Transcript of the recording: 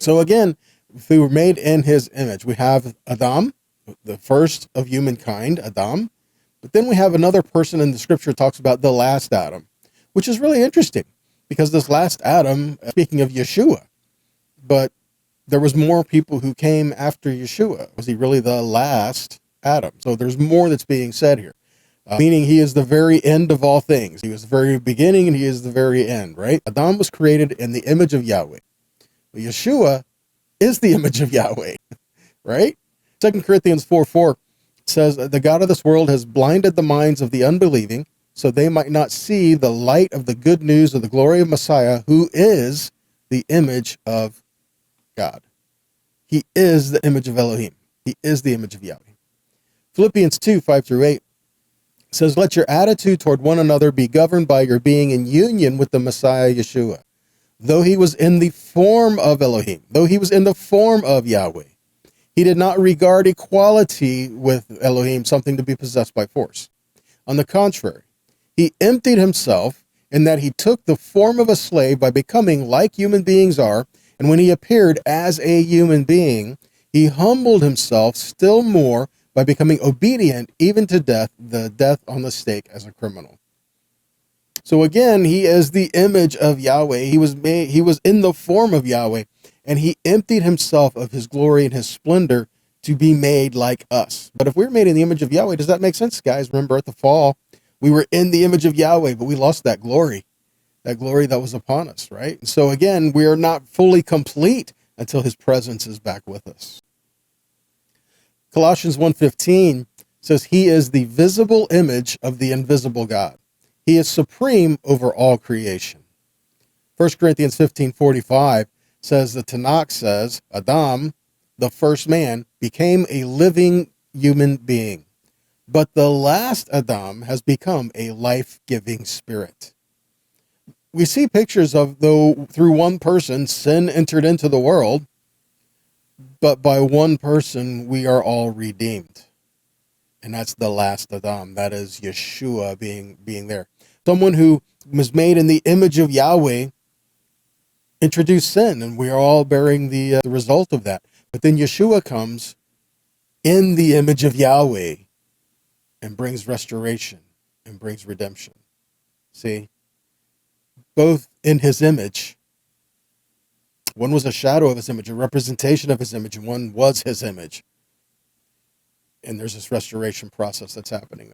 So again, if we were made in his image, we have Adam, the first of humankind, Adam. But then we have another person in the scripture talks about the last Adam, which is really interesting because this last Adam, speaking of Yeshua, but there was more people who came after Yeshua. Was he really the last Adam? So there's more that's being said here, meaning he is the very end of all things. He was the very beginning and he is the very end, right? Adam was created in the image of Yahweh. But Yeshua is the image of Yahweh, right? 2 Corinthians 4:4 says, the God of this world has blinded the minds of the unbelieving so they might not see the light of the good news of the glory of Messiah, who is the image of God. He is the image of Elohim. He is the image of Yahweh. Philippians 2:5-8 says, let your attitude toward one another be governed by your being in union with the Messiah Yeshua. Though he was in the form of Elohim, though he was in the form of Yahweh, he did not regard equality with Elohim something to be possessed by force. On the contrary, he emptied himself in that he took the form of a slave by becoming like human beings are, and when he appeared as a human being, he humbled himself still more by becoming obedient even to death, the death on the stake as a criminal. So again, he is the image of Yahweh. He was in the form of Yahweh, and he emptied himself of his glory and his splendor to be made like us. But if we're made in the image of Yahweh, does that make sense, guys? Remember at the fall, we were in the image of Yahweh, but we lost that glory that was upon us, right? And so again, we are not fully complete until his presence is back with us. Colossians 1:15 says he is the visible image of the invisible God. He is supreme over all creation. 1 Corinthians 15:45 says the Tanakh says, Adam, the first man, became a living human being. But the last Adam has become a life-giving spirit. We see pictures of, though through one person sin entered into the world, but by one person we are all redeemed. And that's the last Adam. That is Yeshua being there. Someone who was made in the image of Yahweh introduced sin, and we are all bearing the result of that. But then Yeshua comes in the image of Yahweh and brings restoration and brings redemption. See? Both in his image. One was a shadow of his image, a representation of his image, and one was his image. And there's this restoration process that's happening.